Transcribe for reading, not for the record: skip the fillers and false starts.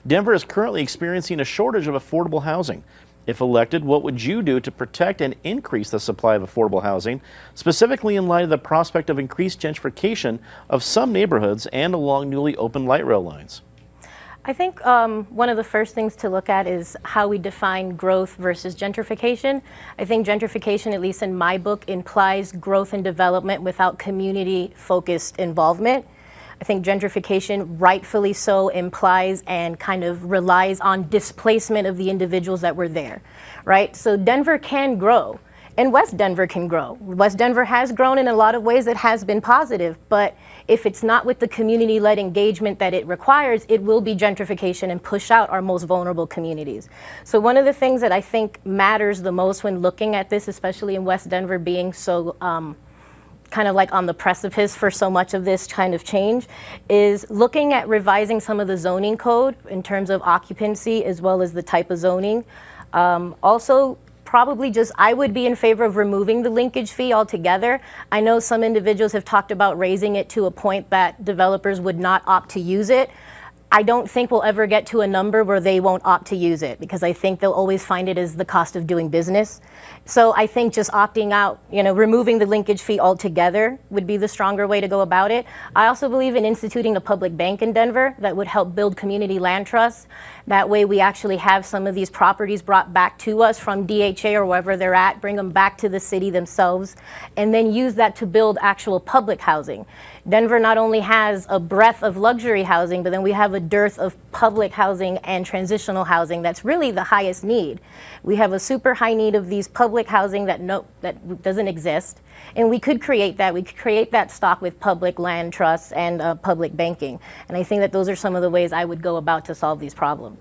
Denver is currently experiencing a shortage of affordable housing. If elected, what would you do to protect and increase the supply of affordable housing, specifically in light of the prospect of increased gentrification of some neighborhoods and along newly opened light rail lines? I think one of the first things to look at is how we define growth versus gentrification. I think gentrification, at least in my book, implies growth and development without community-focused involvement. I think gentrification, rightfully so, implies and kind of relies on displacement of the individuals that were there, right? So Denver can grow, and West Denver can grow. West Denver has grown in a lot of ways. It has been positive, but if it's not with the community-led engagement that it requires, it will be gentrification and push out our most vulnerable communities. So one of the things that I think matters the most when looking at this, especially in West Denver being so kind of like on the precipice for so much of this kind of change, is looking at revising some of the zoning code in terms of occupancy as well as the type of zoning. Also, probably just, I would be in favor of removing the linkage fee altogether. I know some individuals have talked about raising it to a point that developers would not opt to use it. I don't think we'll ever get to a number where they won't opt to use it, because I think they'll always find it as the cost of doing business. So I think just opting out, removing the linkage fee altogether would be the stronger way to go about it. I also believe in instituting a public bank in Denver that would help build community land trusts. That way we actually have some of these properties brought back to us from DHA or wherever they're at, bring them back to the city themselves, and then use that to build actual public housing. Denver not only has a breadth of luxury housing, but then we have a dearth of public housing and transitional housing that's really the highest need. We have a super high need of these public housing that doesn't exist, and we could create that. We could create that stock with public land trusts and public banking. And I think that those are some of the ways I would go about to solve these problems.